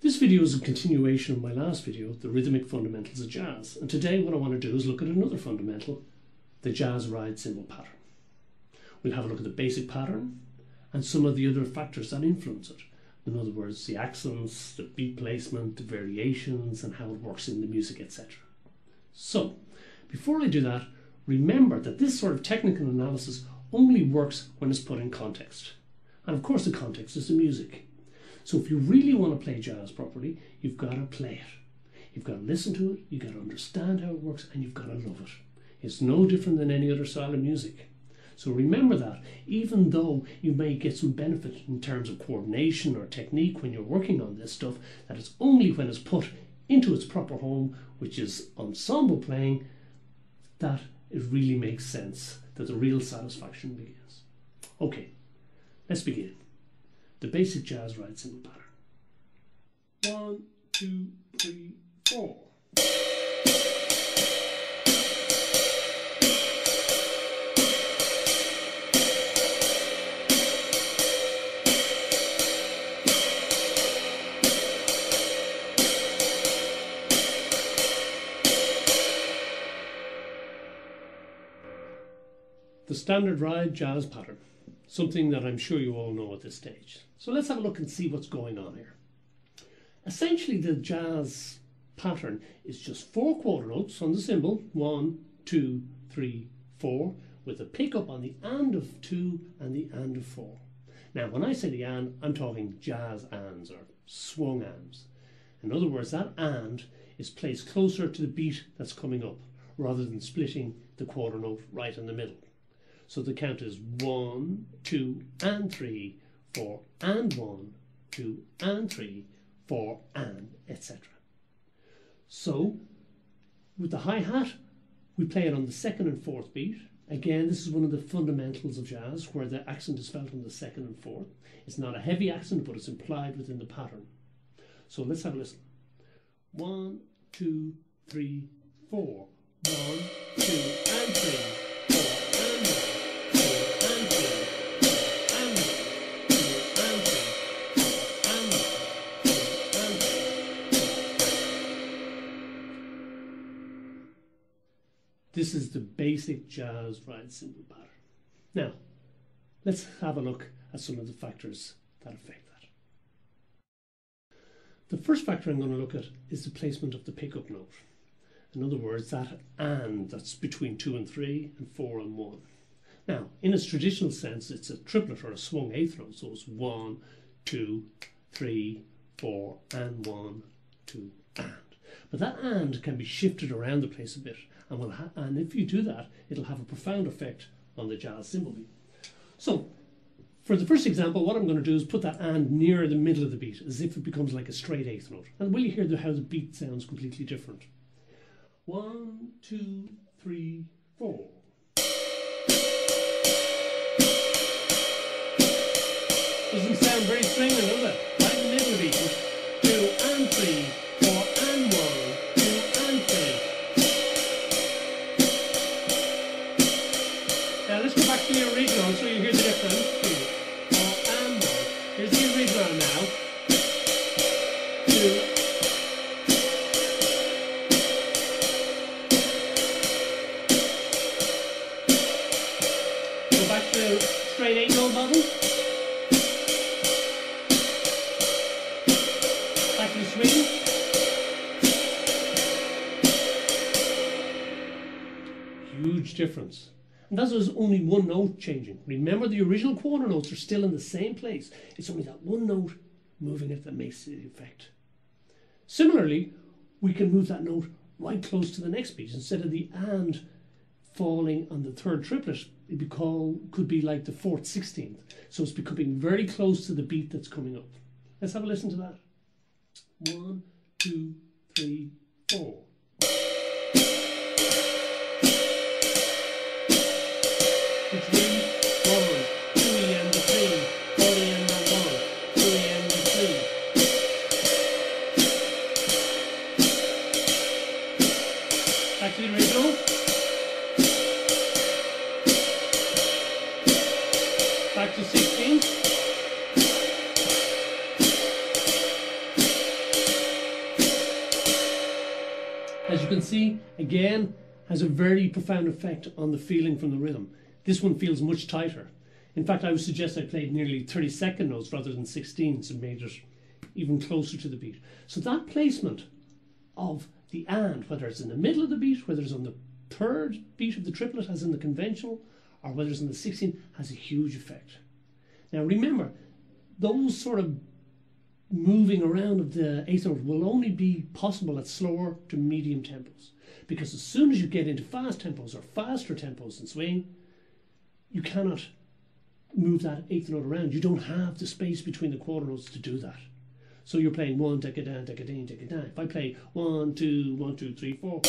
This video is a continuation of my last video, the rhythmic fundamentals of jazz, and today what I want to do is look at another fundamental, the jazz ride cymbal pattern. We'll have a look at the basic pattern and some of the other factors that influence it. In other words, the accents, the beat placement, the variations, and how it works in the music, etc. So, before I do that, remember that this sort of technical analysis only works when it's put in context. And of course the context is the music. So if you really want to play jazz properly, you've got to play it. You've got to listen to it, you've got to understand how it works, and you've got to love it. It's no different than any other style of music. So remember that, even though you may get some benefit in terms of coordination or technique when you're working on this stuff, that it's only when it's put into its proper home, which is ensemble playing, that it really makes sense, that the real satisfaction begins. Okay, let's begin. The basic jazz ride cymbal pattern. 1, 2, 3, 4. The standard ride jazz pattern, something that I'm sure you all know at this stage. So let's have a look and see what's going on here. Essentially, the jazz pattern is just 4 quarter notes on the cymbal, 1, 2, 3, 4, with a pickup on the and of 2 and the and of 4. Now, when I say the and, I'm talking jazz ands or swung ands. In other words, that and is placed closer to the beat that's coming up, rather than splitting the quarter note right in the middle. So the count is 1, 2, and 3, 4, and 1, 2, and 3, 4, and etc. So with the hi-hat, we play it on the 2nd and 4th beat. Again, this is one of the fundamentals of jazz, where the accent is felt on the 2nd and 4th. It's not a heavy accent, but it's implied within the pattern. So let's have a listen. 1, 2, 3, 4. 1, 2, and 3. This is the basic jazz ride cymbal pattern. Now, let's have a look at some of the factors that affect that. The first factor I'm going to look at is the placement of the pickup note. In other words, that and that's between 2 and 3 and 4 and 1. Now, in its traditional sense, it's a triplet or a swung 8th note, so it's 1, 2, 3, 4, and 1, 2, and. But that and can be shifted around the place a bit, and if you do that, it'll have a profound effect on the jazz cymbal beat. So, for the first example, what I'm going to do is put that and near the middle of the beat, as if it becomes like a straight 8th note. And will you hear how the beat sounds completely different? 1, 2, 3, 4. Doesn't sound very stringy, does it? Right in the middle of the beat. 2 and 3, 4 and 1, 2 and 3. Now let's go back to the original so you hear the difference. 2, 4 and 1. Here's the original now. 2. Go back to straight 8-note button. Back to the swing. Huge difference. And that was only one note changing. Remember, the original quarter notes are still in the same place. It's only that one note moving it that makes the effect. Similarly, we can move that note right close to the next beat. Instead of the and falling on the 3rd triplet, it could be like the 4th 16th. So it's becoming very close to the beat that's coming up. Let's have a listen to that. 1, 2, 3, 4. It's 3, 1, 2 and 3, 4 and 1, 2 and 3. Back to the original. Back to 16. see, again, has a very profound effect on the feeling from the rhythm. This one feels much tighter. In fact, I would suggest I played nearly 32nd notes rather than 16s and made it even closer to the beat. So that placement of the and, whether it's in the middle of the beat, whether it's on the third beat of the triplet as in the conventional, or whether it's in the 16, has a huge effect. Now remember, those sort of moving around of the eighth note will only be possible at slower to medium tempos, because as soon as you get into fast tempos or faster tempos in swing, you cannot move that eighth note around. You don't have the space between the quarter notes to do that. So you're playing 1, decadin, decadin, decadin. If I play 1, 2, 1, 2, 3, 4.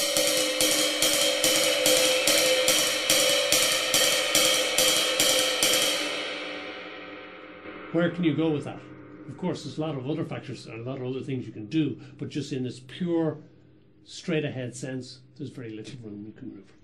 Where can you go with that? Of course, there's a lot of other factors and a lot of other things you can do, but just in this pure straight ahead sense, there's very little room you can maneuver.